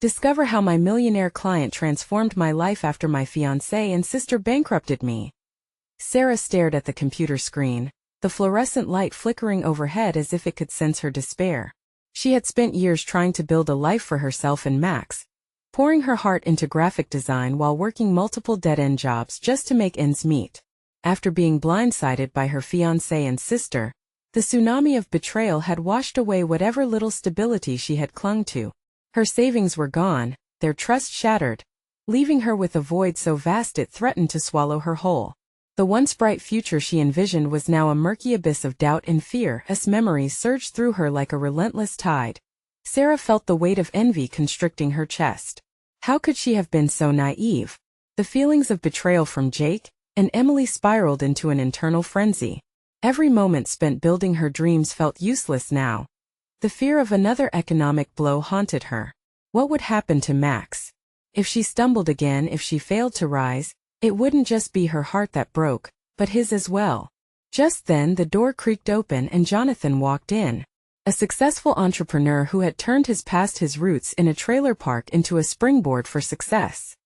Discover how my millionaire client transformed my life after my fiancé and sister bankrupted me. Sarah stared at the computer screen, the fluorescent light flickering overhead as if it could sense her despair. She had spent years trying to build a life for herself and Max, pouring her heart into graphic design while working multiple dead-end jobs just to make ends meet. After being blindsided by her fiancé and sister, the tsunami of betrayal had washed away whatever little stability she had clung to. Her savings were gone, their trust shattered, leaving her with a void so vast it threatened to swallow her whole. The once bright future she envisioned was now a murky abyss of doubt and fear as memories surged through her like a relentless tide. Sarah felt the weight of envy constricting her chest. How could she have been so naive? The feelings of betrayal from Jake and Emily spiraled into an internal frenzy. Every moment spent building her dreams felt useless now. The fear of another economic blow haunted her. What would happen to Max? If she stumbled again, if she failed to rise, it wouldn't just be her heart that broke, but his as well. Just then the door creaked open and Jonathan walked in. A successful entrepreneur who had turned his roots in a trailer park into a springboard for success.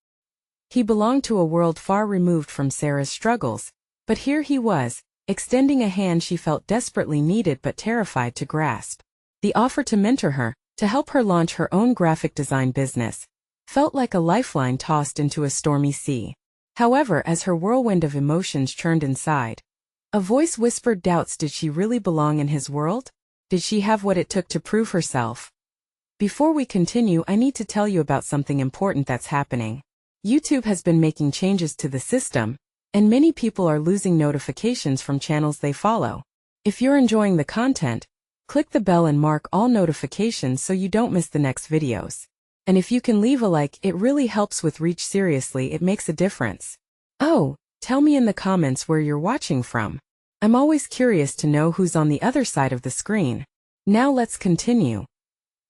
He belonged to a world far removed from Sarah's struggles, but here he was, extending a hand she felt desperately needed but terrified to grasp. The offer to mentor her, to help her launch her own graphic design business, felt like a lifeline tossed into a stormy sea. However, as her whirlwind of emotions churned inside, a voice whispered doubts. Did she really belong in his world? Did she have what it took to prove herself? Before we continue, I need to tell you about something important that's happening. YouTube has been making changes to the system, and many people are losing notifications from channels they follow. If you're enjoying the content, click the bell and mark all notifications so you don't miss the next videos. And if you can leave a like, it really helps with reach. Seriously, it makes a difference. Oh, tell me in the comments where you're watching from. I'm always curious to know who's on the other side of the screen. Now let's continue.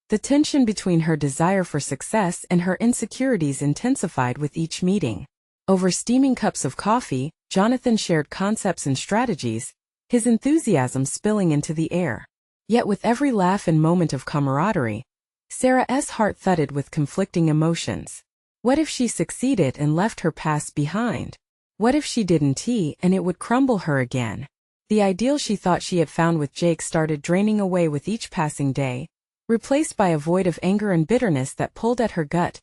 The tension between her desire for success and her insecurities intensified with each meeting. Over steaming cups of coffee, Jonathan shared concepts and strategies, his enthusiasm spilling into the air. Yet with every laugh and moment of camaraderie, Sarah's heart thudded with conflicting emotions. What if she succeeded and left her past behind? What if she didn't and it would crumble her again? The ideal she thought she had found with Jake started draining away with each passing day, replaced by a void of anger and bitterness that pulled at her gut.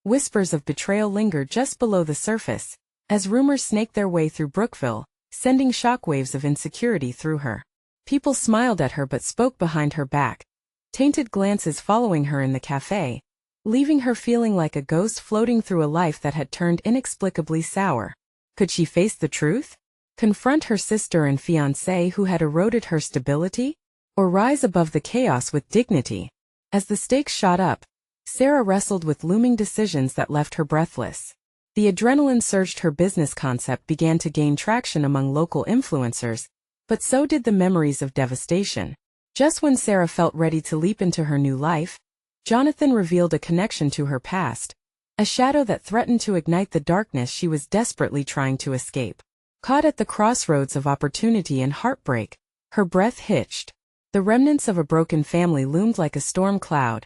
Whispers of betrayal lingered just below the surface, as rumors snaked their way through Brookville, sending shockwaves of insecurity through her. People smiled at her but spoke behind her back, tainted glances following her in the cafe, leaving her feeling like a ghost floating through a life that had turned inexplicably sour. Could she face the truth? Confront her sister and fiancé who had eroded her stability? Or rise above the chaos with dignity? As the stakes shot up, Sarah wrestled with looming decisions that left her breathless. The adrenaline surged. Her business concept began to gain traction among local influencers, but so did the memories of devastation. Just when Sarah felt ready to leap into her new life, Jonathan revealed a connection to her past, a shadow that threatened to ignite the darkness she was desperately trying to escape. Caught at the crossroads of opportunity and heartbreak, her breath hitched. The remnants of a broken family loomed like a storm cloud.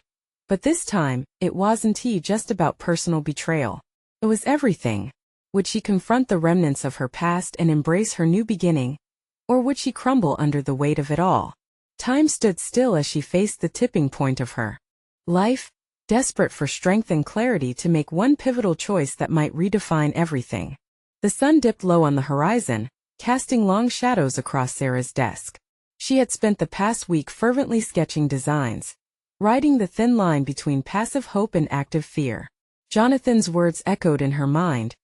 But this time, it wasn't just about personal betrayal. It was everything. Would she confront the remnants of her past and embrace her new beginning? Or would she crumble under the weight of it all? Time stood still as she faced the tipping point of her life, desperate for strength and clarity to make one pivotal choice that might redefine everything. The sun dipped low on the horizon, casting long shadows across Sarah's desk. She had spent the past week fervently sketching designs, riding the thin line between passive hope and active fear. Jonathan's words echoed in her mind,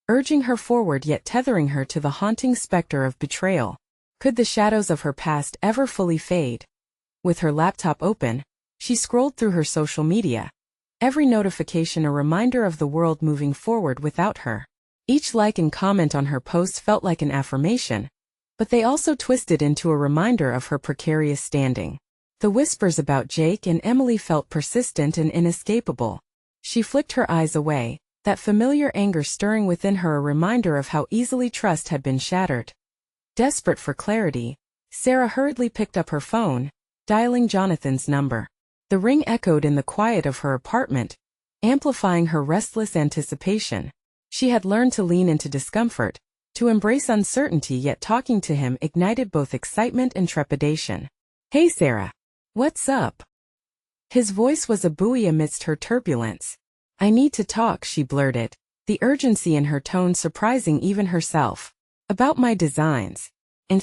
urging her forward yet tethering her to the haunting specter of betrayal. Could the shadows of her past ever fully fade? With her laptop open, she scrolled through her social media, every notification a reminder of the world moving forward without her. Each like and comment on her posts felt like an affirmation, but they also twisted into a reminder of her precarious standing. The whispers about Jake and Emily felt persistent and inescapable. She flicked her eyes away, that familiar anger stirring within her, a reminder of how easily trust had been shattered. Desperate for clarity, Sarah hurriedly picked up her phone, dialing Jonathan's number. The ring echoed in the quiet of her apartment, amplifying her restless anticipation. She had learned to lean into discomfort, to embrace uncertainty, yet talking to him ignited both excitement and trepidation. "Hey Sarah. What's up?" His voice was a buoy amidst her turbulence. "I need to talk," she blurted, the urgency in her tone surprising even herself. "About my designs. And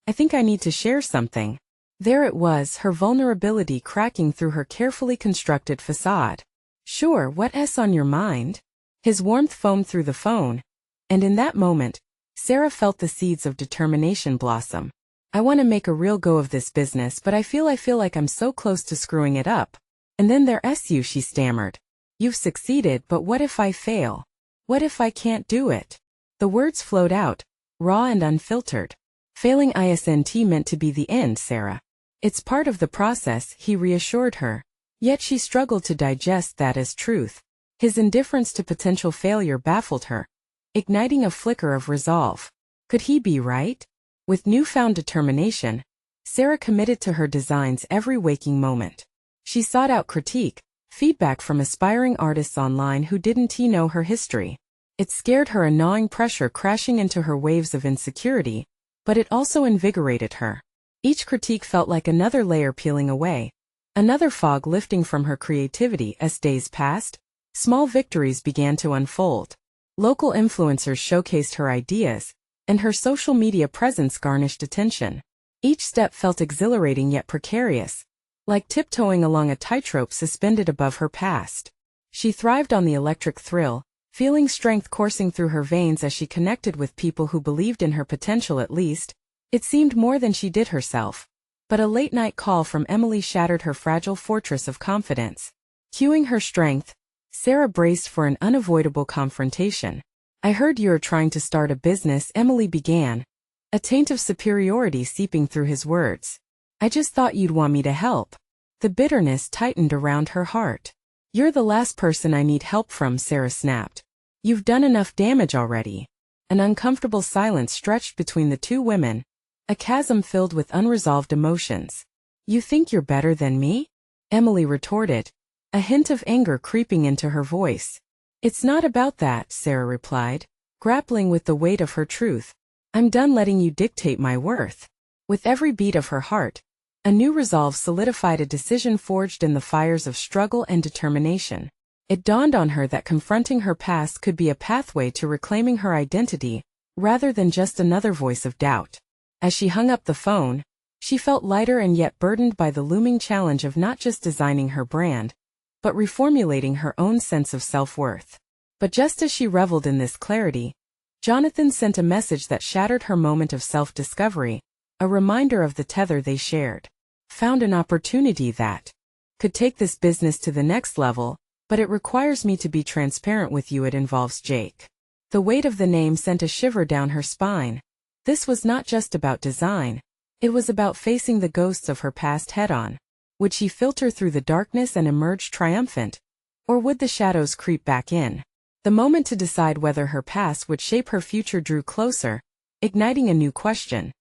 I think I need to share something." There it was, her vulnerability cracking through her carefully constructed facade. "Sure, what's on your mind?" His warmth foamed through the phone, and in that moment, Sarah felt the seeds of determination blossom. "I want to make a real go of this business, but I feel like I'm so close to screwing it up. And then there's you," she stammered. "You've succeeded, but what if I fail? What if I can't do it?" The words flowed out, raw and unfiltered. "Failing isn't meant to be the end, Sarah. It's part of the process," he reassured her. Yet she struggled to digest that as truth. His indifference to potential failure baffled her, igniting a flicker of resolve. Could he be right? With newfound determination, Sarah committed to her designs every waking moment. She sought out critique, feedback from aspiring artists online who didn't know her history. It scared her, a gnawing pressure crashing into her waves of insecurity, but it also invigorated her. Each critique felt like another layer peeling away, another fog lifting from her creativity. As days passed, small victories began to unfold. Local influencers showcased her ideas, and her social media presence garnished attention. Each step felt exhilarating yet precarious, like tiptoeing along a tightrope suspended above her past. She thrived on the electric thrill, feeling strength coursing through her veins as she connected with people who believed in her potential. At least, it seemed more than she did herself. But a late-night call from Emily shattered her fragile fortress of confidence. Cueing her strength, Sarah braced for an unavoidable confrontation. "I heard you're trying to start a business," Emily began, a taint of superiority seeping through his words. "I just thought you'd want me to help." The bitterness tightened around her heart. "You're the last person I need help from," Sarah snapped. "You've done enough damage already." An uncomfortable silence stretched between the two women, a chasm filled with unresolved emotions. "You think you're better than me?" Emily retorted, a hint of anger creeping into her voice. "It's not about that," Sarah replied, grappling with the weight of her truth. "I'm done letting you dictate my worth." With every beat of her heart, a new resolve solidified, a decision forged in the fires of struggle and determination. It dawned on her that confronting her past could be a pathway to reclaiming her identity, rather than just another voice of doubt. As she hung up the phone, she felt lighter and yet burdened by the looming challenge of not just designing her brand, but reformulating her own sense of self-worth. But just as she reveled in this clarity, Jonathan sent a message that shattered her moment of self-discovery, a reminder of the tether they shared. "Found an opportunity that could take this business to the next level, but it requires me to be transparent with you. It involves Jake." The weight of the name sent a shiver down her spine. This was not just about design. It was about facing the ghosts of her past head-on. Would she filter through the darkness and emerge triumphant? Or would the shadows creep back in? The moment to decide whether her past would shape her future drew closer, igniting a new question.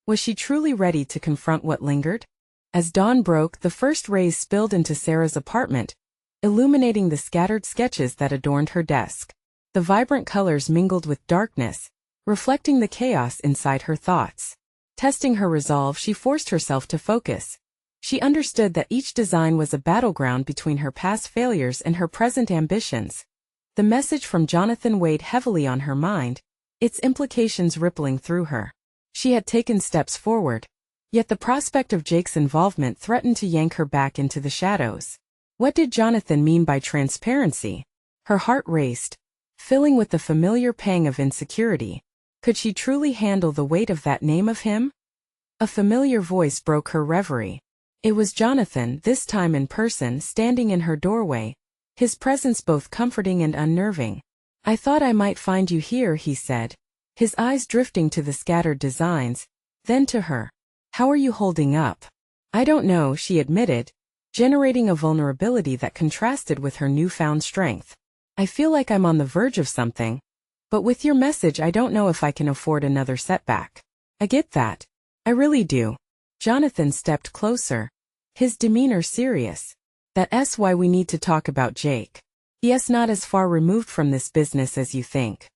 Was she truly ready to confront what lingered? As dawn broke, the first rays spilled into Sarah's apartment, illuminating the scattered sketches that adorned her desk. The vibrant colors mingled with darkness, reflecting the chaos inside her thoughts. Testing her resolve, she forced herself to focus. She understood that each design was a battleground between her past failures and her present ambitions. The message from Jonathan weighed heavily on her mind, its implications rippling through her. She had taken steps forward, yet the prospect of Jake's involvement threatened to yank her back into the shadows. What did Jonathan mean by transparency? Her heart raced, filling with the familiar pang of insecurity. Could she truly handle the weight of that name of him? A familiar voice broke her reverie. It was Jonathan, this time in person, standing in her doorway, his presence both comforting and unnerving. "I thought I might find you here," he said, his eyes drifting to the scattered designs, then to her. "How are you holding up?" "I don't know," she admitted, generating a vulnerability that contrasted with her newfound strength. "I feel like I'm on the verge of something, but with your message I don't know if I can afford another setback." "I get that. I really do." Jonathan stepped closer, his demeanor serious. "That's why we need to talk about Jake." Yes, not as far removed from this business as you think.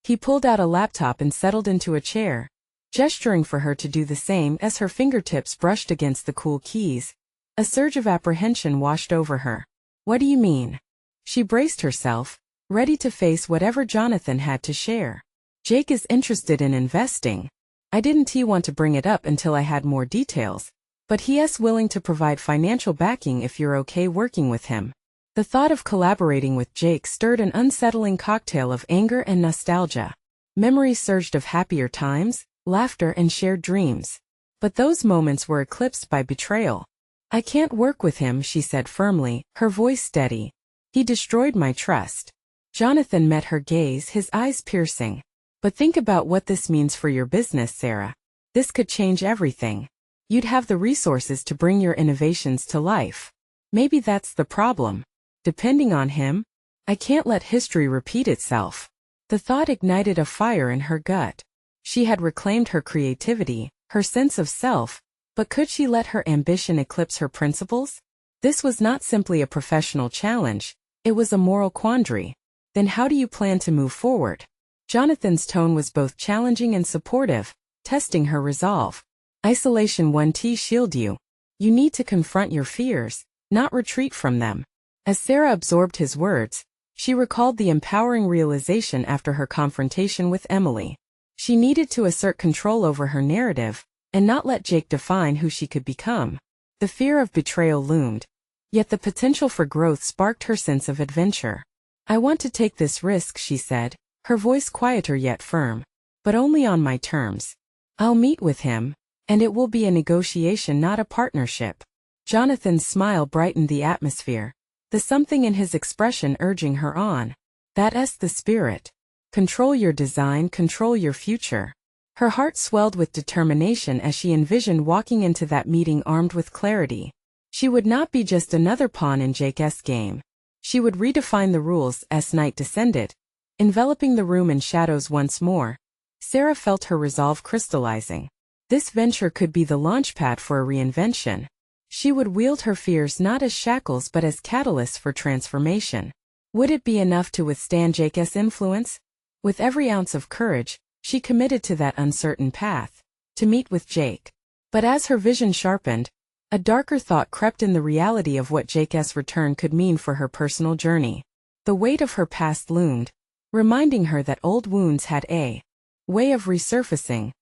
He pulled out a laptop and settled into a chair, gesturing for her to do the same as her fingertips brushed against the cool keys. A surge of apprehension washed over her. What do you mean? She braced herself, ready to face whatever Jonathan had to share. Jake is interested in investing. I didn't want to bring it up until I had more details, but he is willing to provide financial backing if you're okay working with him. The thought of collaborating with Jake stirred an unsettling cocktail of anger and nostalgia. Memories surged of happier times, laughter and shared dreams. But those moments were eclipsed by betrayal. I can't work with him, she said firmly, her voice steady. He destroyed my trust. Jonathan met her gaze, his eyes piercing. But think about what this means for your business, Sarah. This could change everything. You'd have the resources to bring your innovations to life. Maybe that's the problem. Depending on him, I can't let history repeat itself. The thought ignited a fire in her gut. She had reclaimed her creativity, her sense of self, but could she let her ambition eclipse her principles? This was not simply a professional challenge, it was a moral quandary. Then how do you plan to move forward? Jonathan's tone was both challenging and supportive, testing her resolve. Isolation won't shield you. You need to confront your fears, not retreat from them. As Sarah absorbed his words, she recalled the empowering realization after her confrontation with Emily. She needed to assert control over her narrative, and not let Jake define who she could become. The fear of betrayal loomed, yet the potential for growth sparked her sense of adventure. I want to take this risk, she said, her voice quieter yet firm. But only on my terms. I'll meet with him, and it will be a negotiation, not a partnership. Jonathan's smile brightened the atmosphere, the something in his expression urging her on. That's the spirit. Control your design, control your future. Her heart swelled with determination as she envisioned walking into that meeting armed with clarity. She would not be just another pawn in Jake's game. She would redefine the rules as night descended, enveloping the room in shadows once more. Sarah felt her resolve crystallizing. This venture could be the launchpad for a reinvention. She would wield her fears not as shackles but as catalysts for transformation. Would it be enough to withstand Jake's influence? With every ounce of courage, she committed to that uncertain path, to meet with Jake. But as her vision sharpened, a darker thought crept in, the reality of what Jake's return could mean for her personal journey. The weight of her past loomed, reminding her that old wounds had a way of resurfacing.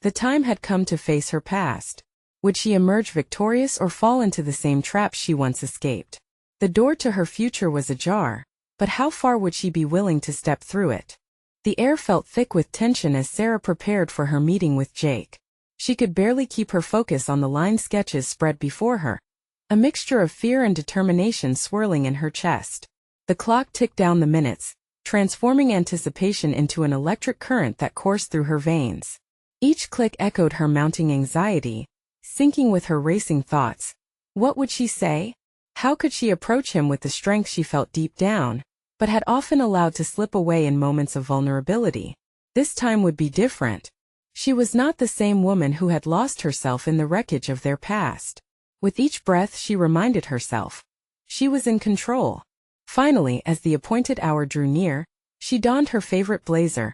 The time had come to face her past. Would she emerge victorious or fall into the same trap she once escaped? The door to her future was ajar, but how far would she be willing to step through it? The air felt thick with tension as Sarah prepared for her meeting with Jake. She could barely keep her focus on the line sketches spread before her, a mixture of fear and determination swirling in her chest. The clock ticked down the minutes, transforming anticipation into an electric current that coursed through her veins. Each click echoed her mounting anxiety, syncing with her racing thoughts. What would she say? How could she approach him with the strength she felt deep down, but had often allowed to slip away in moments of vulnerability? This time would be different. She was not the same woman who had lost herself in the wreckage of their past. With each breath she reminded herself, she was in control. Finally, as the appointed hour drew near, she donned her favorite blazer,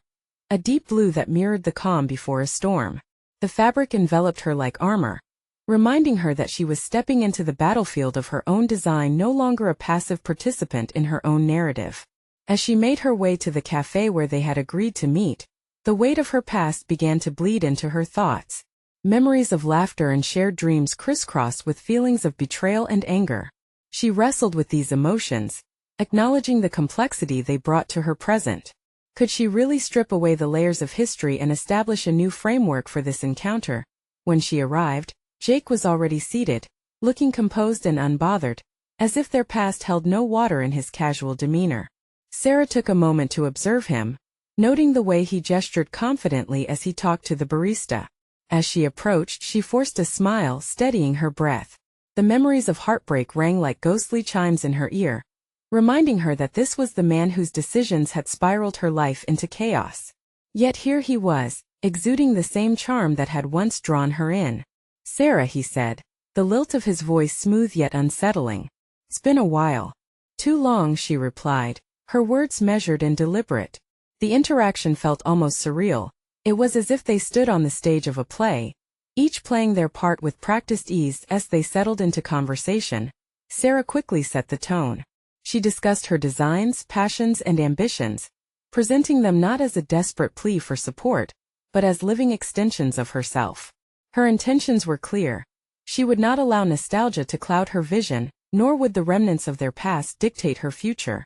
a deep blue that mirrored the calm before a storm. The fabric enveloped her like armor, reminding her that she was stepping into the battlefield of her own design, no longer a passive participant in her own narrative. As she made her way to the cafe where they had agreed to meet, the weight of her past began to bleed into her thoughts. Memories of laughter and shared dreams crisscrossed with feelings of betrayal and anger. She wrestled with these emotions, acknowledging the complexity they brought to her present. Could she really strip away the layers of history and establish a new framework for this encounter? When she arrived, Jake was already seated, looking composed and unbothered, as if their past held no water in his casual demeanor. Sarah took a moment to observe him, noting the way he gestured confidently as he talked to the barista. As she approached, she forced a smile, steadying her breath. The memories of heartbreak rang like ghostly chimes in her ear, reminding her that this was the man whose decisions had spiraled her life into chaos. Yet here he was, exuding the same charm that had once drawn her in. "Sarah," he said, the lilt of his voice smooth yet unsettling. "It's been a while." Too long, she replied, her words measured and deliberate. The interaction felt almost surreal. It was as if they stood on the stage of a play, each playing their part with practiced ease. As they settled into conversation, Sarah quickly set the tone. She discussed her designs, passions, and ambitions, presenting them not as a desperate plea for support, but as living extensions of herself. Her intentions were clear. She would not allow nostalgia to cloud her vision, nor would the remnants of their past dictate her future.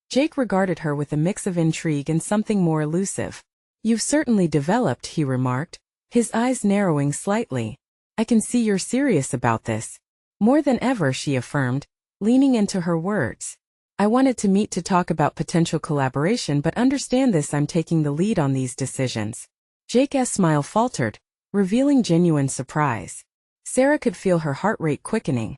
Jake regarded her with a mix of intrigue and something more elusive. "You've certainly developed," he remarked, his eyes narrowing slightly. "I can see you're serious about this." "More than ever," she affirmed, leaning into her words. "I wanted to meet to talk about potential collaboration, but understand this, I'm taking the lead on these decisions." Jake's smile faltered, revealing genuine surprise. Sarah could feel her heart rate quickening.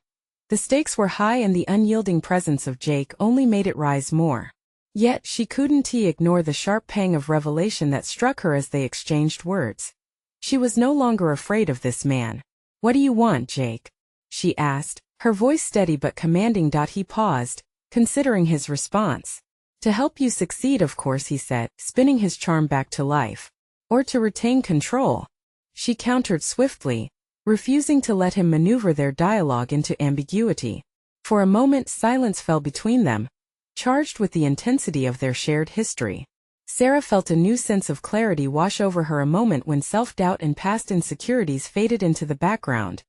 The stakes were high and the unyielding presence of Jake only made it rise more. Yet she couldn't ignore the sharp pang of revelation that struck her as they exchanged words. She was no longer afraid of this man. "What do you want, Jake?" she asked, her voice steady but commanding. He paused, considering his response. "To help you succeed, of course," he said, spinning his charm back to life. "Or to retain control?" She countered swiftly, refusing to let him maneuver their dialogue into ambiguity. For a moment silence fell between them, charged with the intensity of their shared history. Sarah felt a new sense of clarity wash over her, a moment when self-doubt and past insecurities faded into the background.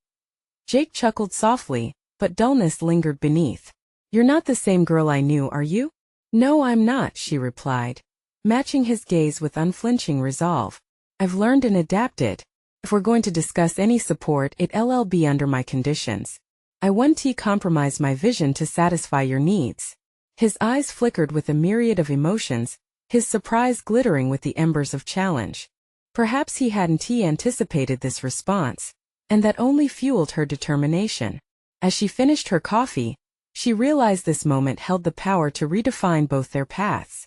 Jake chuckled softly, but dullness lingered beneath. "You're not the same girl I knew, are you?" "No, I'm not," she replied, matching his gaze with unflinching resolve. "I've learned and adapted. If we're going to discuss any support, it'll be under my conditions. I won't compromise my vision to satisfy your needs." His eyes flickered with a myriad of emotions, his surprise glittering with the embers of challenge. Perhaps he hadn't anticipated this response, and that only fueled her determination. As she finished her coffee, she realized this moment held the power to redefine both their paths.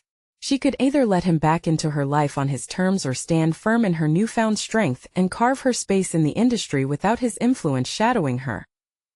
She could either let him back into her life on his terms or stand firm in her newfound strength and carve her space in the industry without his influence shadowing her.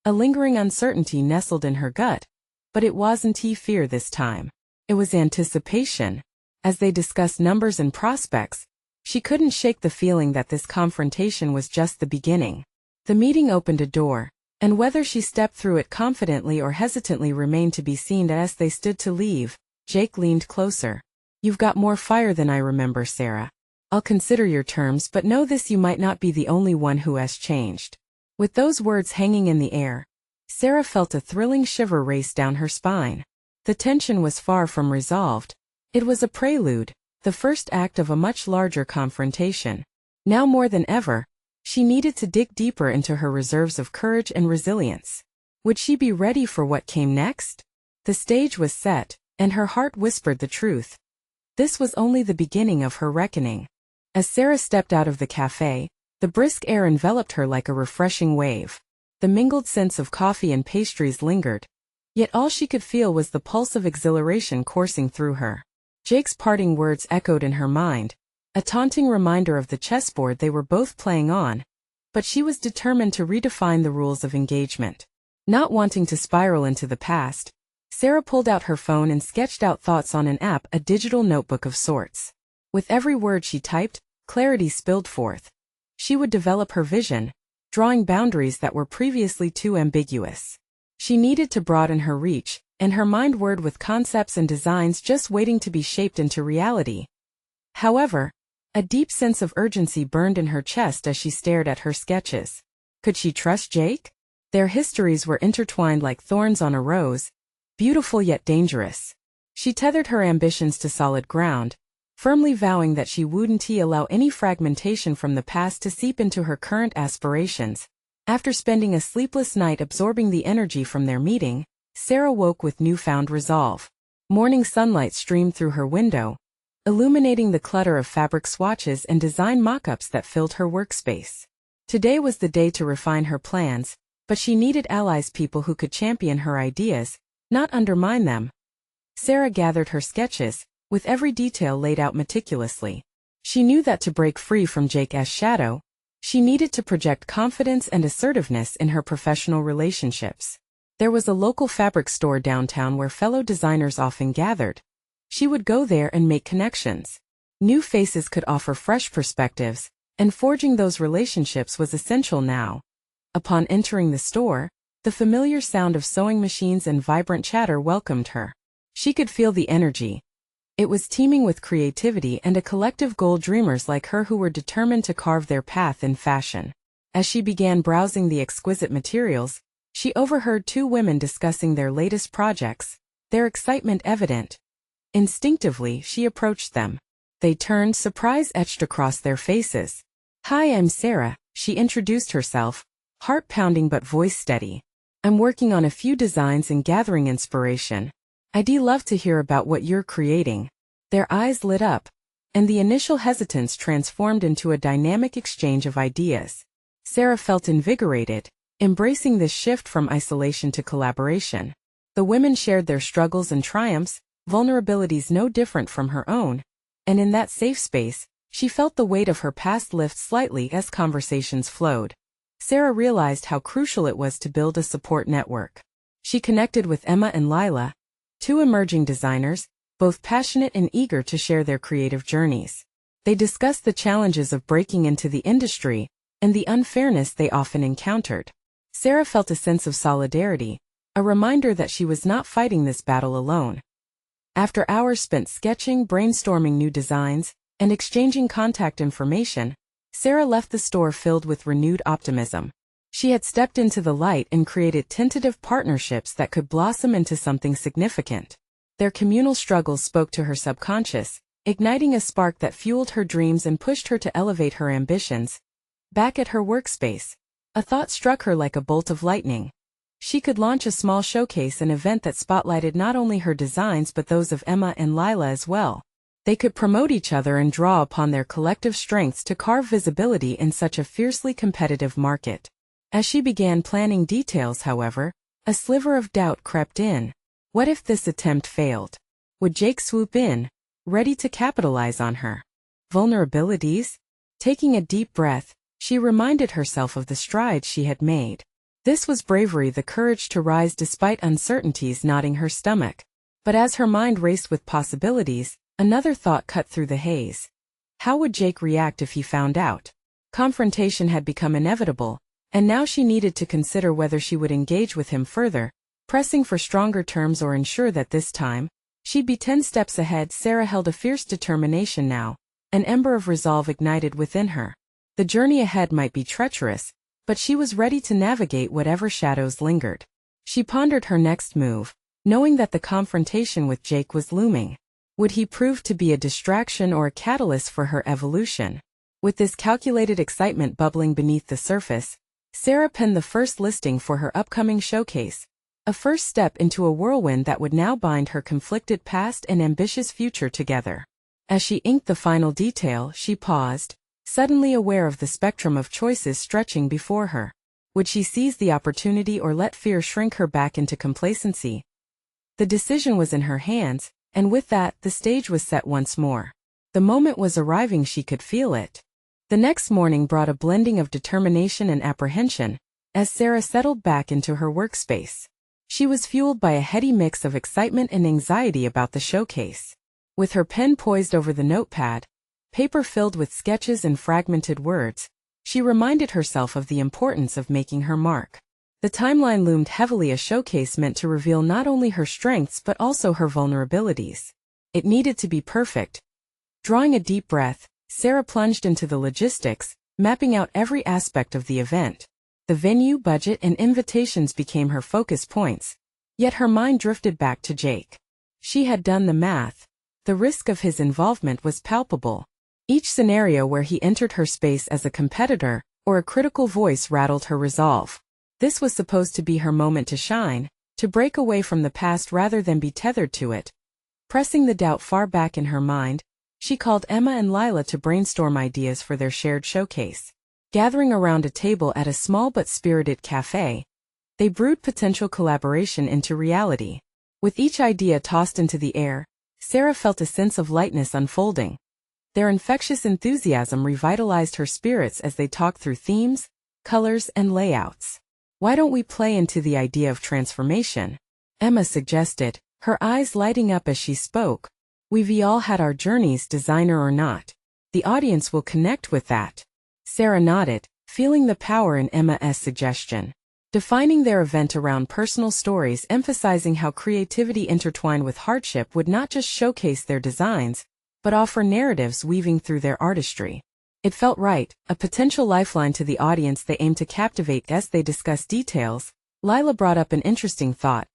A lingering uncertainty nestled in her gut, but it wasn't fear this time. It was anticipation. As they discussed numbers and prospects, she couldn't shake the feeling that this confrontation was just the beginning. The meeting opened a door, and whether she stepped through it confidently or hesitantly remained to be seen. As they stood to leave, Jake leaned closer. "You've got more fire than I remember, Sarah. I'll consider your terms, but know this: you might not be the only one who has changed." With those words hanging in the air, Sarah felt a thrilling shiver race down her spine. The tension was far from resolved. It was a prelude, the first act of a much larger confrontation. Now more than ever, she needed to dig deeper into her reserves of courage and resilience. Would she be ready for what came next? The stage was set, and her heart whispered the truth. This was only the beginning of her reckoning. As Sarah stepped out of the cafe, the brisk air enveloped her like a refreshing wave. The mingled scents of coffee and pastries lingered, yet all she could feel was the pulse of exhilaration coursing through her. Jake's parting words echoed in her mind, a taunting reminder of the chessboard they were both playing on, but she was determined to redefine the rules of engagement. Not wanting to spiral into the past, Sarah pulled out her phone and sketched out thoughts on an app, a digital notebook of sorts. With every word she typed, clarity spilled forth. She would develop her vision, drawing boundaries that were previously too ambiguous. She needed to broaden her reach, and her mind whirred with concepts and designs just waiting to be shaped into reality. However, a deep sense of urgency burned in her chest as she stared at her sketches. Could she trust Jake? Their histories were intertwined like thorns on a rose, beautiful yet dangerous. She tethered her ambitions to solid ground, firmly vowing that she wouldn't allow any fragmentation from the past to seep into her current aspirations. After spending a sleepless night absorbing the energy from their meeting, Sarah woke with newfound resolve. Morning sunlight streamed through her window, illuminating the clutter of fabric swatches and design mock-ups that filled her workspace. Today was the day to refine her plans, but she needed allies, people who could champion her ideas, not undermine them. Sarah gathered her sketches, with every detail laid out meticulously. She knew that to break free from Jake's shadow, she needed to project confidence and assertiveness in her professional relationships. There was a local fabric store downtown where fellow designers often gathered. She would go there and make connections. New faces could offer fresh perspectives, and forging those relationships was essential now. Upon entering the store, the familiar sound of sewing machines and vibrant chatter welcomed her. She could feel the energy. It was teeming with creativity and a collective goal, dreamers like her who were determined to carve their path in fashion. As she began browsing the exquisite materials, she overheard two women discussing their latest projects, their excitement evident. Instinctively, she approached them. They turned, surprise etched across their faces. "Hi, I'm Sarah," she introduced herself, heart pounding but voice steady. "I'm working on a few designs and gathering inspiration. I'd love to hear about what you're creating." Their eyes lit up, and the initial hesitance transformed into a dynamic exchange of ideas. Sarah felt invigorated, embracing this shift from isolation to collaboration. The women shared their struggles and triumphs, vulnerabilities no different from her own, and in that safe space, she felt the weight of her past lift slightly as conversations flowed. Sarah realized how crucial it was to build a support network. She connected with Emma and Lila, two emerging designers, both passionate and eager to share their creative journeys. They discussed the challenges of breaking into the industry and the unfairness they often encountered. Sarah felt a sense of solidarity, a reminder that she was not fighting this battle alone. After hours spent sketching, brainstorming new designs, and exchanging contact information, Sarah left the store filled with renewed optimism. She had stepped into the light and created tentative partnerships that could blossom into something significant. Their communal struggles spoke to her subconscious, igniting a spark that fueled her dreams and pushed her to elevate her ambitions. Back at her workspace, a thought struck her like a bolt of lightning. She could launch a small showcase, an event that spotlighted not only her designs but those of Emma and Lila as well. They could promote each other and draw upon their collective strengths to carve visibility in such a fiercely competitive market. As she began planning details, however, a sliver of doubt crept in. What if this attempt failed? Would Jake swoop in, ready to capitalize on her vulnerabilities? Taking a deep breath, she reminded herself of the strides she had made. This was bravery, the courage to rise despite uncertainties knotting her stomach. But as her mind raced with possibilities, another thought cut through the haze. How would Jake react if he found out? Confrontation had become inevitable, and now she needed to consider whether she would engage with him further, pressing for stronger terms, or ensure that this time, she'd be 10 steps ahead. Sarah held a fierce determination now, an ember of resolve ignited within her. The journey ahead might be treacherous, but she was ready to navigate whatever shadows lingered. She pondered her next move, knowing that the confrontation with Jake was looming. Would he prove to be a distraction or a catalyst for her evolution? With this calculated excitement bubbling beneath the surface, Sarah penned the first listing for her upcoming showcase, a first step into a whirlwind that would now bind her conflicted past and ambitious future together. As she inked the final detail, she paused, suddenly aware of the spectrum of choices stretching before her. Would she seize the opportunity or let fear shrink her back into complacency? The decision was in her hands, and with that, the stage was set once more. The moment was arriving, she could feel it. The next morning brought a blending of determination and apprehension, as Sarah settled back into her workspace. She was fueled by a heady mix of excitement and anxiety about the showcase. With her pen poised over the notepad, paper filled with sketches and fragmented words, she reminded herself of the importance of making her mark. The timeline loomed heavily, a showcase meant to reveal not only her strengths but also her vulnerabilities. It needed to be perfect. Drawing a deep breath, Sarah plunged into the logistics, mapping out every aspect of the event. The venue, budget, and invitations became her focus points. Yet her mind drifted back to Jake. She had done the math. The risk of his involvement was palpable. Each scenario where he entered her space as a competitor or a critical voice rattled her resolve. This was supposed to be her moment to shine, to break away from the past rather than be tethered to it. Pressing the doubt far back in her mind, she called Emma and Lila to brainstorm ideas for their shared showcase. Gathering around a table at a small but spirited cafe, they brewed potential collaboration into reality. With each idea tossed into the air, Sarah felt a sense of lightness unfolding. Their infectious enthusiasm revitalized her spirits as they talked through themes, colors, and layouts. Why don't we play into the idea of transformation? Emma suggested, her eyes lighting up as she spoke. We've all had our journeys, designer or not. The audience will connect with that. Sarah nodded, feeling the power in Emma's suggestion. Defining their event around personal stories, emphasizing how creativity intertwined with hardship would not just showcase their designs, but offer narratives weaving through their artistry. It felt right, a potential lifeline to the audience they aimed to captivate. As they discussed details, Lila brought up an interesting thought.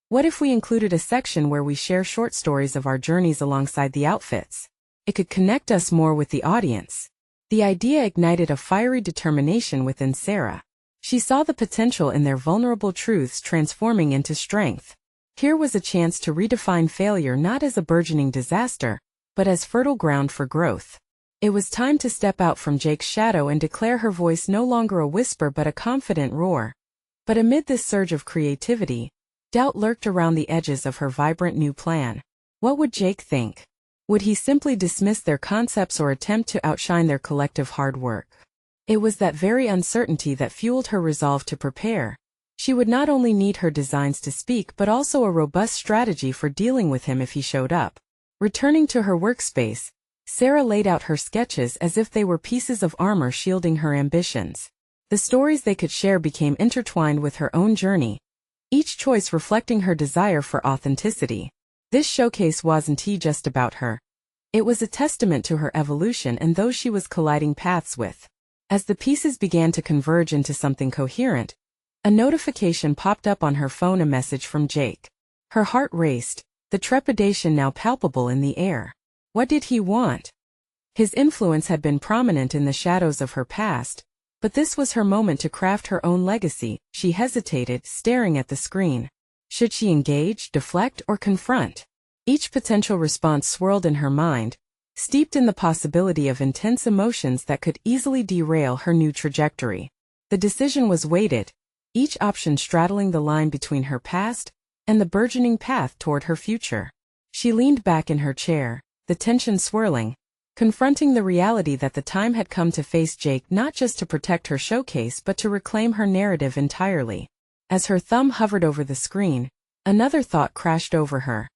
What if we included a section where we share short stories of our journeys alongside the outfits? It could connect us more with the audience. The idea ignited a fiery determination within Sarah. She saw the potential in their vulnerable truths transforming into strength. Here was a chance to redefine failure not as a burgeoning disaster, but as fertile ground for growth. It was time to step out from Jake's shadow and declare, her voice no longer a whisper but a confident roar. But amid this surge of creativity, doubt lurked around the edges of her vibrant new plan. What would Jake think? Would he simply dismiss their concepts or attempt to outshine their collective hard work? It was that very uncertainty that fueled her resolve to prepare. She would not only need her designs to speak but also a robust strategy for dealing with him if he showed up. Returning to her workspace, Sarah laid out her sketches as if they were pieces of armor shielding her ambitions. The stories they could share became intertwined with her own journey, each choice reflecting her desire for authenticity. This showcase wasn't just about her. It was a testament to her evolution and those she was colliding paths with. As the pieces began to converge into something coherent, a notification popped up on her phone, a message from Jake. Her heart raced, the trepidation now palpable in the air. What did he want? His influence had been prominent in the shadows of her past, but this was her moment to craft her own legacy. She hesitated, staring at the screen. Should she engage, deflect, or confront? Each potential response swirled in her mind, steeped in the possibility of intense emotions that could easily derail her new trajectory. The decision was weighted, each option straddling the line between her past and the burgeoning path toward her future. She leaned back in her chair, the tension swirling, confronting the reality that the time had come to face Jake, not just to protect her showcase but to reclaim her narrative entirely. As her thumb hovered over the screen, another thought crashed over her.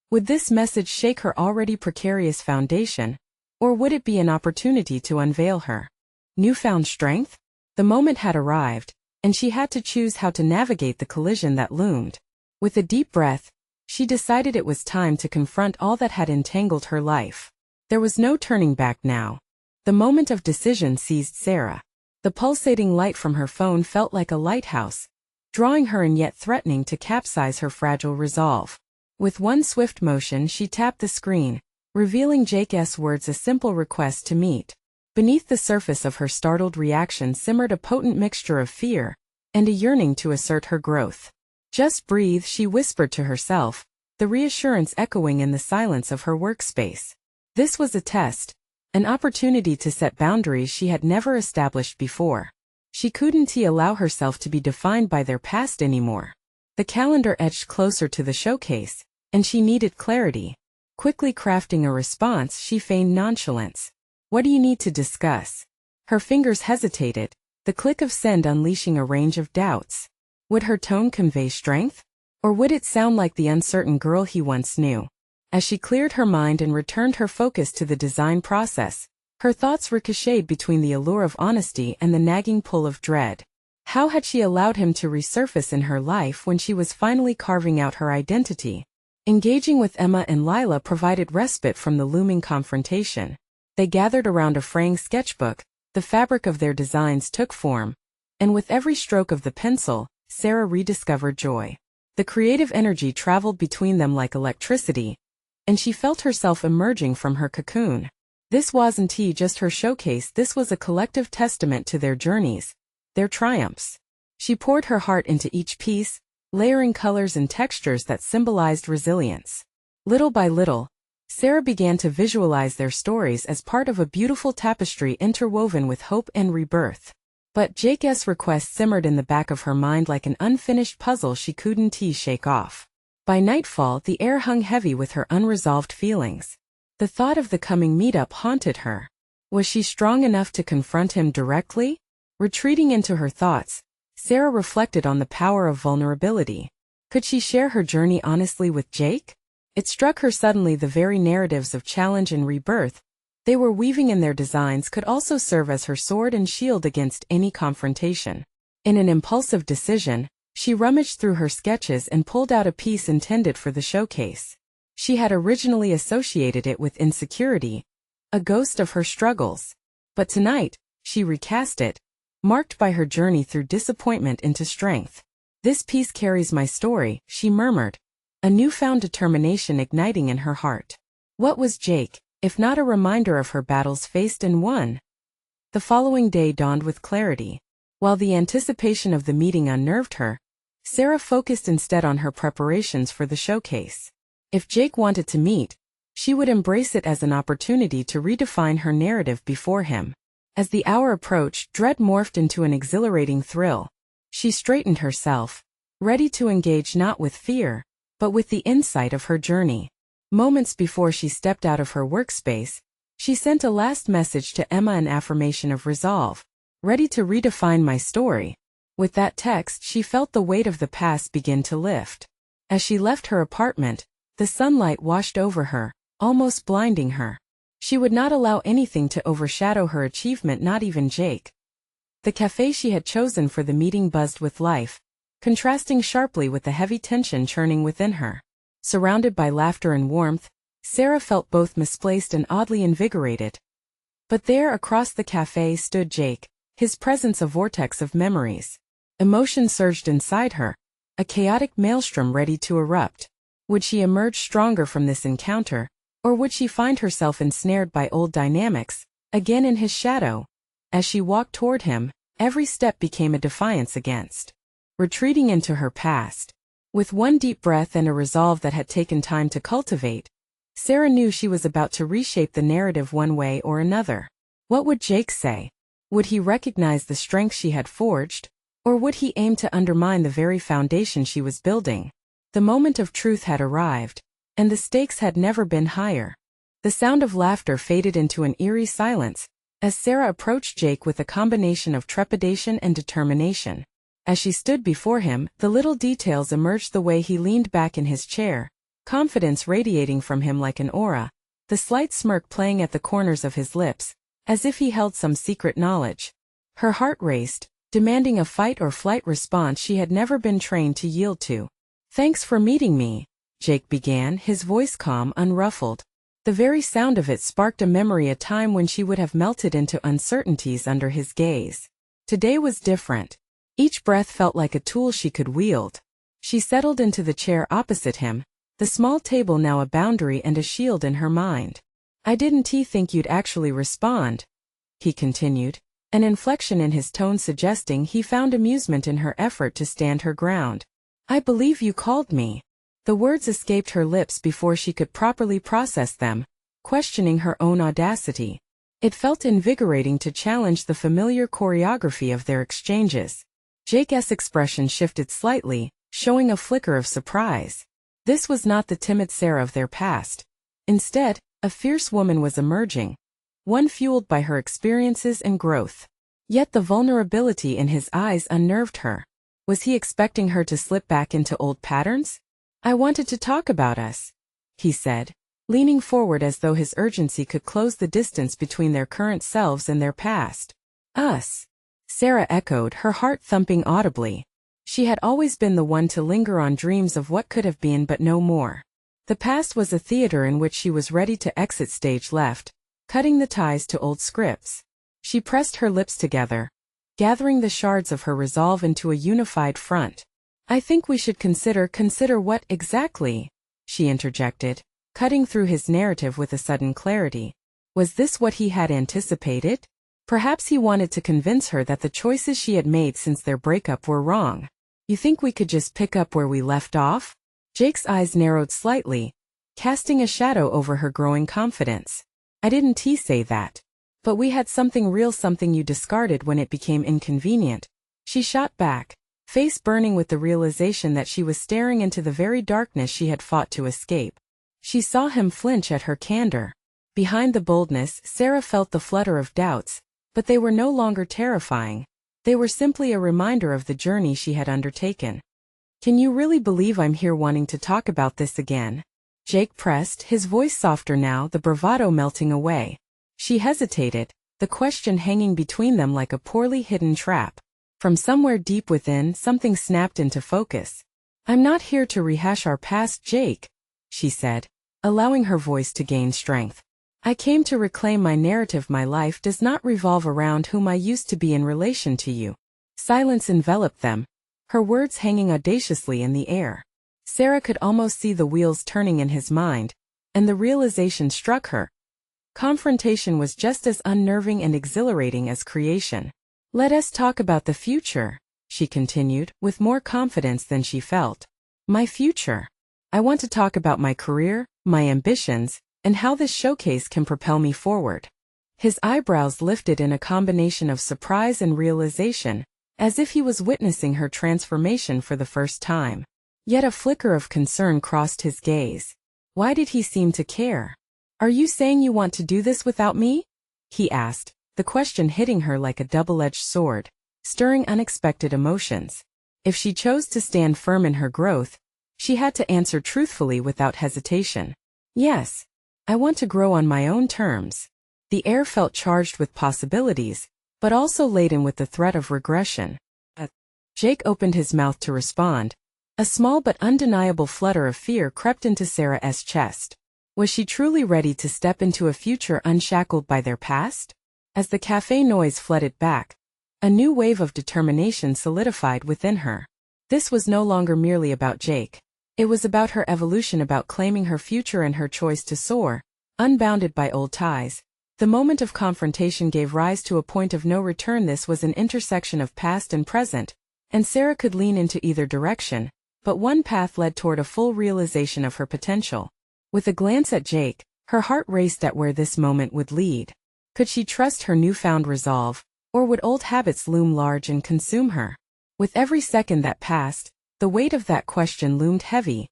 Would this message shake her already precarious foundation, or would it be an opportunity to unveil her newfound strength? The moment had arrived, and she had to choose how to navigate the collision that loomed. With a deep breath, she decided it was time to confront all that had entangled her life. There was no turning back now. The moment of decision seized Sarah. The pulsating light from her phone felt like a lighthouse, drawing her and yet threatening to capsize her fragile resolve. With one swift motion she tapped the screen, revealing Jake's words, a simple request to meet. Beneath the surface of her startled reaction simmered a potent mixture of fear and a yearning to assert her growth. Just breathe, she whispered to herself, the reassurance echoing in the silence of her workspace. This was a test, an opportunity to set boundaries she had never established before. She couldn't allow herself to be defined by their past anymore. The calendar edged closer to the showcase, and she needed clarity. Quickly crafting a response, she feigned nonchalance. What do you need to discuss? Her fingers hesitated, the click of send unleashing a range of doubts. Would her tone convey strength? Or would it sound like the uncertain girl he once knew? As she cleared her mind and returned her focus to the design process, her thoughts ricocheted between the allure of honesty and the nagging pull of dread. How had she allowed him to resurface in her life when she was finally carving out her identity? Engaging with Emma and Lila provided respite from the looming confrontation. They gathered around a fraying sketchbook, the fabric of their designs took form, and with every stroke of the pencil, Sarah rediscovered joy. The creative energy traveled between them like electricity, and she felt herself emerging from her cocoon. This wasn't just her showcase, this was a collective testament to their journeys, their triumphs. She poured her heart into each piece, layering colors and textures that symbolized resilience. Little by little, Sarah began to visualize their stories as part of a beautiful tapestry interwoven with hope and rebirth. But Jake's request simmered in the back of her mind like an unfinished puzzle she couldn't shake off. By nightfall, the air hung heavy with her unresolved feelings. The thought of the coming meetup haunted her. Was she strong enough to confront him directly? Retreating into her thoughts, Sarah reflected on the power of vulnerability. Could she share her journey honestly with Jake? It struck her suddenly the very narratives of challenge and rebirth they were weaving in their designs could also serve as her sword and shield against any confrontation. In an impulsive decision, she rummaged through her sketches and pulled out a piece intended for the showcase. She had originally associated it with insecurity, a ghost of her struggles. But tonight, she recast it, marked by her journey through disappointment into strength. "This piece carries my story," she murmured, a newfound determination igniting in her heart. What was Jake, if not a reminder of her battles faced and won? The following day dawned with clarity. While the anticipation of the meeting unnerved her, Sarah focused instead on her preparations for the showcase. If Jake wanted to meet, she would embrace it as an opportunity to redefine her narrative before him. As the hour approached, dread morphed into an exhilarating thrill. She straightened herself, ready to engage not with fear, but with the insight of her journey. Moments before she stepped out of her workspace, she sent a last message to Emma, an affirmation of resolve. "Ready to redefine my story." With that text, she felt the weight of the past begin to lift. As she left her apartment, the sunlight washed over her, almost blinding her. She would not allow anything to overshadow her achievement, not even Jake. The cafe she had chosen for the meeting buzzed with life, contrasting sharply with the heavy tension churning within her. Surrounded by laughter and warmth, Sarah felt both misplaced and oddly invigorated. But there across the cafe stood Jake, his presence a vortex of memories. Emotion surged inside her, a chaotic maelstrom ready to erupt. Would she emerge stronger from this encounter, or would she find herself ensnared by old dynamics, again in his shadow? As she walked toward him, every step became a defiance against retreating into her past. With one deep breath and a resolve that had taken time to cultivate, Sarah knew she was about to reshape the narrative one way or another. What would Jake say? Would he recognize the strength she had forged, or would he aim to undermine the very foundation she was building? The moment of truth had arrived, and the stakes had never been higher. The sound of laughter faded into an eerie silence, as Sarah approached Jake with a combination of trepidation and determination. As she stood before him, the little details emerged: the way he leaned back in his chair, confidence radiating from him like an aura, the slight smirk playing at the corners of his lips, as if he held some secret knowledge. Her heart raced, demanding a fight or flight response she had never been trained to yield to. "Thanks for meeting me," Jake began, his voice calm, unruffled. The very sound of it sparked a memory, a time when she would have melted into uncertainties under his gaze. Today was different. Each breath felt like a tool she could wield. She settled into the chair opposite him, the small table now a boundary and a shield in her mind. "I didn't think you'd actually respond," he continued, an inflection in his tone suggesting he found amusement in her effort to stand her ground. "I believe you called me." The words escaped her lips before she could properly process them, questioning her own audacity. It felt invigorating to challenge the familiar choreography of their exchanges. Jake's expression shifted slightly, showing a flicker of surprise. This was not the timid Sarah of their past. Instead, a fierce woman was emerging, one fueled by her experiences and growth. Yet the vulnerability in his eyes unnerved her. Was he expecting her to slip back into old patterns? "I wanted to talk about us," he said, leaning forward as though his urgency could close the distance between their current selves and their past. "Us," Sarah echoed, her heart thumping audibly. She had always been the one to linger on dreams of what could have been but no more. The past was a theater in which she was ready to exit stage left, cutting the ties to old scripts. She pressed her lips together, gathering the shards of her resolve into a unified front. "I think we should consider what exactly?" she interjected, cutting through his narrative with a sudden clarity. Was this what he had anticipated? Perhaps he wanted to convince her that the choices she had made since their breakup were wrong. "You think we could just pick up where we left off?" Jake's eyes narrowed slightly, casting a shadow over her growing confidence. "I didn't say that. But we had something real, something you discarded when it became inconvenient." She shot back, face burning with the realization that she was staring into the very darkness she had fought to escape. She saw him flinch at her candor. Behind the boldness, Sarah felt the flutter of doubts, but they were no longer terrifying. They were simply a reminder of the journey she had undertaken. Can you really believe I'm here wanting to talk about this again? Jake pressed, his voice softer now, the bravado melting away. She hesitated, the question hanging between them like a poorly hidden trap. From somewhere deep within, something snapped into focus. I'm not here to rehash our past, Jake, she said, allowing her voice to gain strength. I came to reclaim my narrative. My life does not revolve around whom I used to be in relation to you. Silence enveloped them, her words hanging audaciously in the air. Sarah could almost see the wheels turning in his mind, and the realization struck her. Confrontation was just as unnerving and exhilarating as creation. Let us talk about the future, she continued, with more confidence than she felt. My future. I want to talk about my career, my ambitions, and how this showcase can propel me forward. His eyebrows lifted in a combination of surprise and realization, as if he was witnessing her transformation for the first time. Yet a flicker of concern crossed his gaze. Why did he seem to care? Are you saying you want to do this without me? He asked, the question hitting her like a double-edged sword, stirring unexpected emotions. If she chose to stand firm in her growth, she had to answer truthfully without hesitation. Yes. I want to grow on my own terms. The air felt charged with possibilities, but also laden with the threat of regression. Jake opened his mouth to respond. A small but undeniable flutter of fear crept into Sarah's chest. Was she truly ready to step into a future unshackled by their past? As the cafe noise flooded back, a new wave of determination solidified within her. This was no longer merely about Jake. It was about her evolution, about claiming her future and her choice to soar, unbounded by old ties. The moment of confrontation gave rise to a point of no return. This was an intersection of past and present, and Sarah could lean into either direction, but one path led toward a full realization of her potential. With a glance at Jake, her heart raced at where this moment would lead. Could she trust her newfound resolve, or would old habits loom large and consume her? With every second that passed, the weight of that question loomed heavy,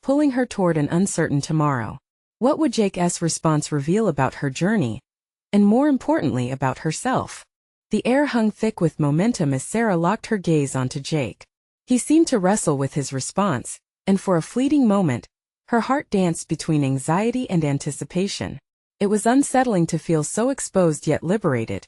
pulling her toward an uncertain tomorrow. What would Jake's response reveal about her journey? And more importantly, about herself? The air hung thick with momentum as Sarah locked her gaze onto Jake. He seemed to wrestle with his response, and for a fleeting moment, her heart danced between anxiety and anticipation. It was unsettling to feel so exposed yet liberated,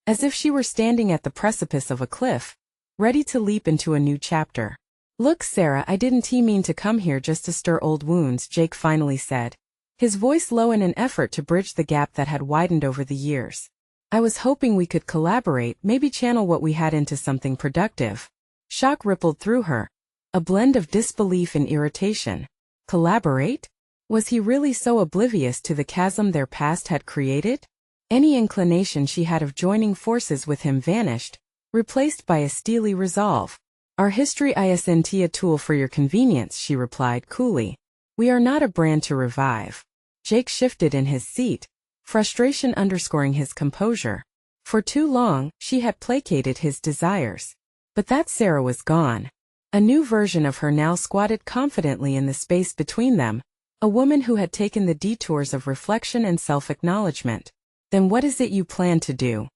as if she were standing at the precipice of a cliff, ready to leap into a new chapter. Look, Sarah, I didn't mean to come here just to stir old wounds, Jake finally said, his voice low in an effort to bridge the gap that had widened over the years. I was hoping we could collaborate, maybe channel what we had into something productive. Shock rippled through her, a blend of disbelief and irritation. Collaborate? Was he really so oblivious to the chasm their past had created? Any inclination she had of joining forces with him vanished, replaced by a steely resolve. Our history isn't a tool for your convenience, she replied coolly. We are not a brand to revive. Jake shifted in his seat, frustration underscoring his composure. For too long, she had placated his desires. But that Sarah was gone. A new version of her now squatted confidently in the space between them, a woman who had taken the detours of reflection and self-acknowledgement. Then what is it you plan to do?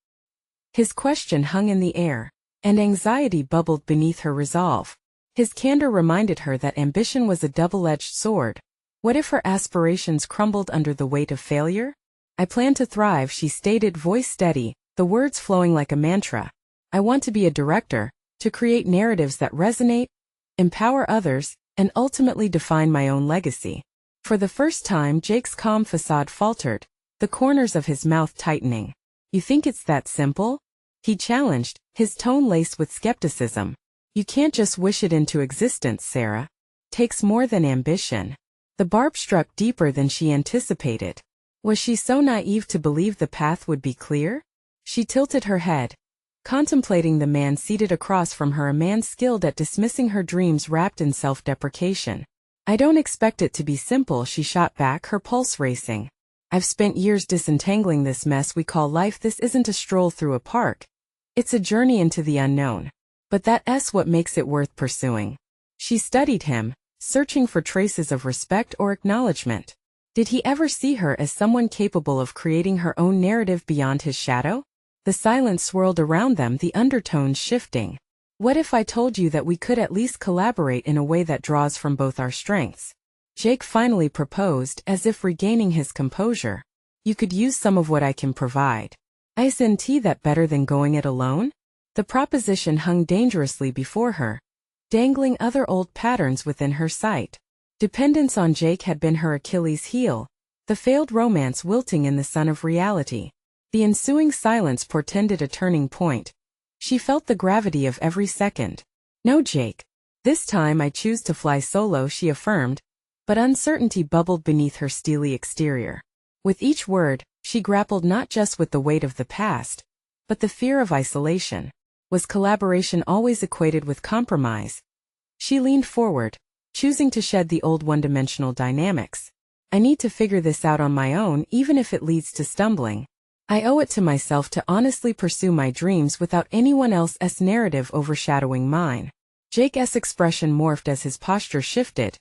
His question hung in the air, and anxiety bubbled beneath her resolve. His candor reminded her that ambition was a double-edged sword. What if her aspirations crumbled under the weight of failure? I plan to thrive, she stated, voice steady, the words flowing like a mantra. I want to be a director, to create narratives that resonate, empower others, and ultimately define my own legacy. For the first time, Jake's calm facade faltered, the corners of his mouth tightening. You think it's that simple? He challenged, his tone laced with skepticism. You can't just wish it into existence, Sarah. Takes more than ambition. The barb struck deeper than she anticipated. Was she so naive to believe the path would be clear? She tilted her head, contemplating the man seated across from her, a man skilled at dismissing her dreams wrapped in self-deprecation. I don't expect it to be simple, she shot back, her pulse racing. I've spent years disentangling this mess we call life. This isn't a stroll through a park. It's a journey into the unknown. But that's what makes it worth pursuing. She studied him, searching for traces of respect or acknowledgement. Did he ever see her as someone capable of creating her own narrative beyond his shadow? The silence swirled around them, the undertones shifting. What if I told you that we could at least collaborate in a way that draws from both our strengths? Jake finally proposed, as if regaining his composure. You could use some of what I can provide. Isn't that better than going it alone? The proposition hung dangerously before her, dangling other old patterns within her sight. Dependence on Jake had been her Achilles heel, the failed romance wilting in the sun of reality. The ensuing silence portended a turning point. She felt the gravity of every second. No, Jake. This time I choose to fly solo, she affirmed, but uncertainty bubbled beneath her steely exterior. With each word, she grappled not just with the weight of the past, but the fear of isolation. Was collaboration always equated with compromise? She leaned forward, choosing to shed the old one-dimensional dynamics. I need to figure this out on my own, even if it leads to stumbling. I owe it to myself to honestly pursue my dreams without anyone else's narrative overshadowing mine. Jake's expression morphed as his posture shifted,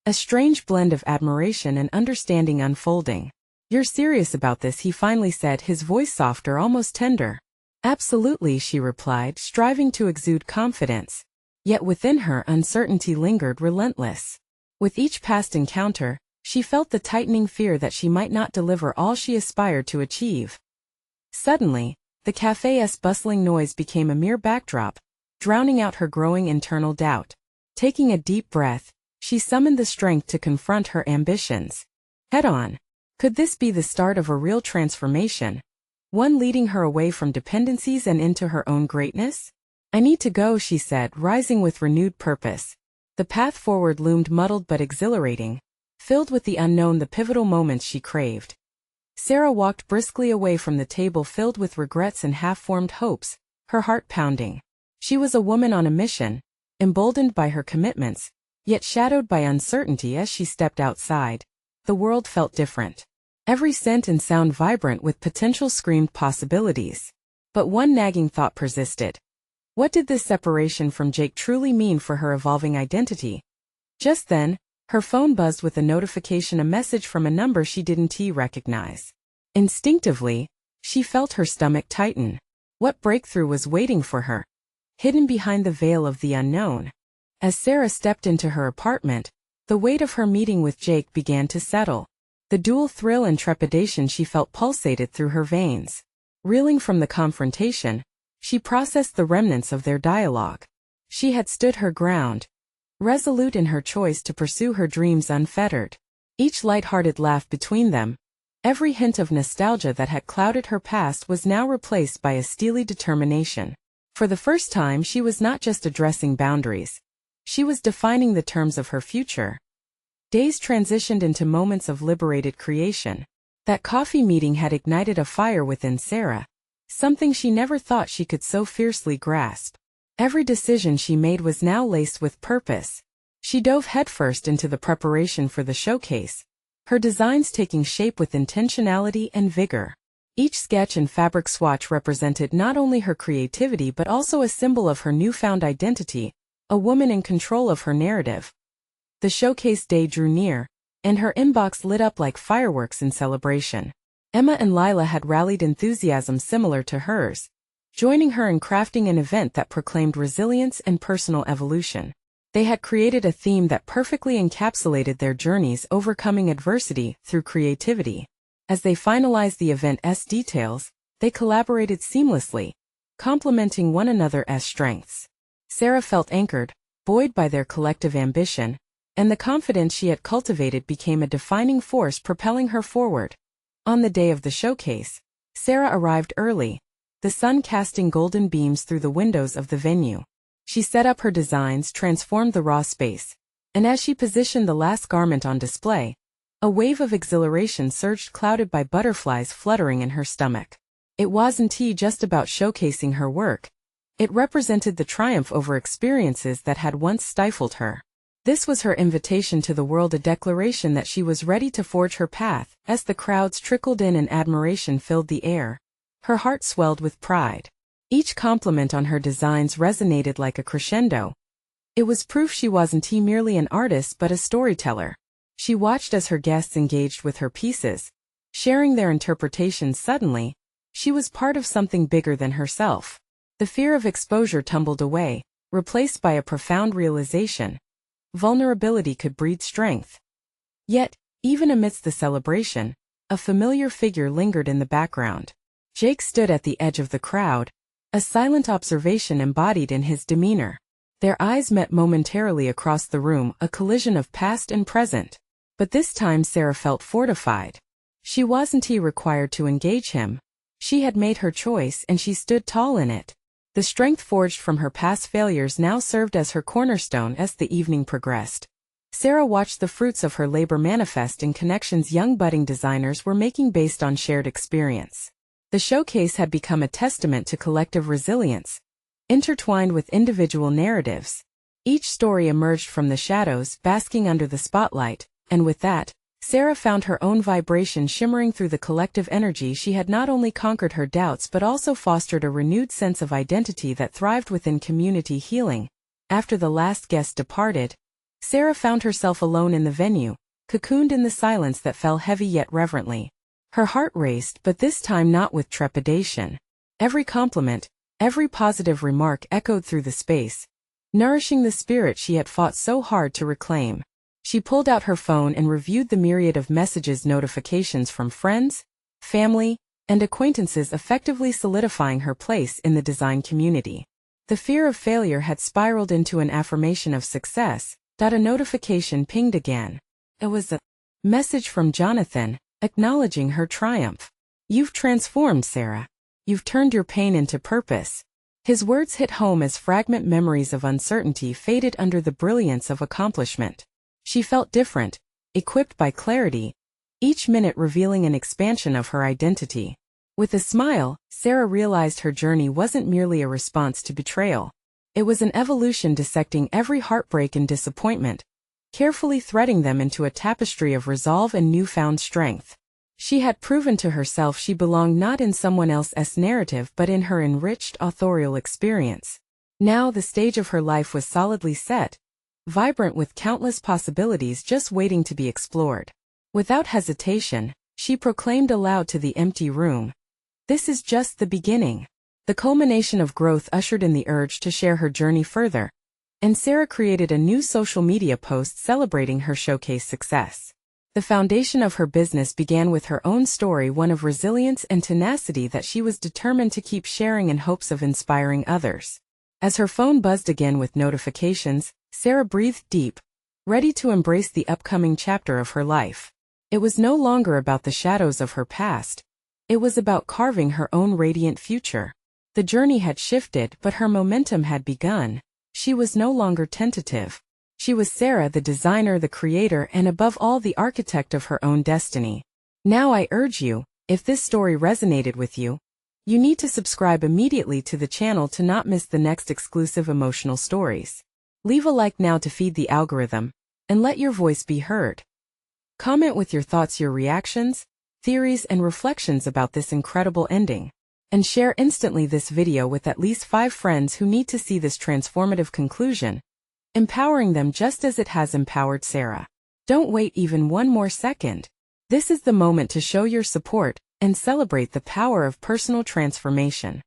a strange blend of admiration and understanding unfolding. You're serious about this, he finally said, his voice softer, almost tender. Absolutely, she replied, striving to exude confidence. Yet within her, uncertainty lingered, relentless. With each past encounter, she felt the tightening fear that she might not deliver all she aspired to achieve. Suddenly, the cafe's bustling noise became a mere backdrop, drowning out her growing internal doubt. Taking a deep breath, she summoned the strength to confront her ambitions head on. Could this be the start of a real transformation? One leading her away from dependencies and into her own greatness? I need to go, she said, rising with renewed purpose. The path forward loomed muddled but exhilarating, filled with the unknown, the pivotal moments she craved. Sarah walked briskly away from the table filled with regrets and half-formed hopes, her heart pounding. She was a woman on a mission, emboldened by her commitments, yet shadowed by uncertainty. As she stepped outside, the world felt different. Every scent and sound vibrant with potential screamed possibilities. But one nagging thought persisted. What did this separation from Jake truly mean for her evolving identity? Just then, her phone buzzed with a notification, a message from a number she didn't recognize. Instinctively, she felt her stomach tighten. What breakthrough was waiting for her? Hidden behind the veil of the unknown. As Sarah stepped into her apartment, the weight of her meeting with Jake began to settle. The dual thrill and trepidation she felt pulsated through her veins. Reeling from the confrontation, she processed the remnants of their dialogue. She had stood her ground, resolute in her choice to pursue her dreams unfettered. Each light-hearted laugh between them, every hint of nostalgia that had clouded her past, was now replaced by a steely determination. For the first time, she was not just addressing boundaries. She was defining the terms of her future. Days transitioned into moments of liberated creation. That coffee meeting had ignited a fire within Sarah, something she never thought she could so fiercely grasp. Every decision she made was now laced with purpose. She dove headfirst into the preparation for the showcase, her designs taking shape with intentionality and vigor. Each sketch and fabric swatch represented not only her creativity but also a symbol of her newfound identity, a woman in control of her narrative. The showcase day drew near, and her inbox lit up like fireworks in celebration. Emma and Lila had rallied enthusiasm similar to hers, joining her in crafting an event that proclaimed resilience and personal evolution. They had created a theme that perfectly encapsulated their journeys overcoming adversity through creativity. As they finalized the event's details, they collaborated seamlessly, complementing one another's strengths. Sarah felt anchored, buoyed by their collective ambition, and the confidence she had cultivated became a defining force propelling her forward. On the day of the showcase, Sarah arrived early, the sun casting golden beams through the windows of the venue. She set up her designs, transformed the raw space, and as she positioned the last garment on display, a wave of exhilaration surged, clouded by butterflies fluttering in her stomach. It wasn't just about showcasing her work. It represented the triumph over experiences that had once stifled her. This was her invitation to the world, a declaration that she was ready to forge her path. As the crowds trickled in and admiration filled the air, her heart swelled with pride. Each compliment on her designs resonated like a crescendo. It was proof she wasn't merely an artist but a storyteller. She watched as her guests engaged with her pieces, sharing their interpretations. Suddenly, She was part of something bigger than herself. The fear of exposure tumbled away, replaced by a profound realization. Vulnerability could breed strength. Yet, even amidst the celebration, a familiar figure lingered in the background. Jake stood at the edge of the crowd, a silent observation embodied in his demeanor. Their eyes met momentarily across the room, a collision of past and present. But this time Sarah felt fortified. She wasn't required to engage him. She had made her choice and she stood tall in it. The strength forged from her past failures now served as her cornerstone as the evening progressed. Sarah watched the fruits of her labor manifest in connections young budding designers were making based on shared experience. The showcase had become a testament to collective resilience, intertwined with individual narratives. Each story emerged from the shadows, basking under the spotlight, and with that, Sarah found her own vibration shimmering through the collective energy. She had not only conquered her doubts but also fostered a renewed sense of identity that thrived within community healing. After the last guest departed, Sarah found herself alone in the venue, cocooned in the silence that fell heavy yet reverently. Her heart raced, but this time not with trepidation. Every compliment, every positive remark echoed through the space, nourishing the spirit she had fought so hard to reclaim. She pulled out her phone and reviewed the myriad of notifications from friends, family, and acquaintances, effectively solidifying her place in the design community. The fear of failure had spiraled into an affirmation of success. A notification pinged again. It was a message from Jonathan, acknowledging her triumph. "You've transformed, Sarah. You've turned your pain into purpose." His words hit home as fragment memories of uncertainty faded under the brilliance of accomplishment. She felt different, equipped by clarity, each minute revealing an expansion of her identity. With a smile, Sarah realized her journey wasn't merely a response to betrayal. It was an evolution dissecting every heartbreak and disappointment, carefully threading them into a tapestry of resolve and newfound strength. She had proven to herself she belonged not in someone else's narrative but in her enriched authorial experience. Now the stage of her life was solidly set, vibrant with countless possibilities just waiting to be explored. Without hesitation, she proclaimed aloud to the empty room, "This is just the beginning." The culmination of growth ushered in the urge to share her journey further, and Sarah created a new social media post celebrating her showcase success. The foundation of her business began with her own story, one of resilience and tenacity that she was determined to keep sharing in hopes of inspiring others. As her phone buzzed again with notifications, Sarah breathed deep, ready to embrace the upcoming chapter of her life. It was no longer about the shadows of her past. It was about carving her own radiant future. The journey had shifted, but her momentum had begun. She was no longer tentative. She was Sarah, the designer, the creator, and above all the architect of her own destiny. Now I urge you, if this story resonated with you, you need to subscribe immediately to the channel to not miss the next exclusive emotional stories. Leave a like now to feed the algorithm, and let your voice be heard. Comment with your thoughts, your reactions, theories, and reflections about this incredible ending. And share instantly this video with at least 5 friends who need to see this transformative conclusion, empowering them just as it has empowered Sarah. Don't wait even one more second. This is the moment to show your support and celebrate the power of personal transformation.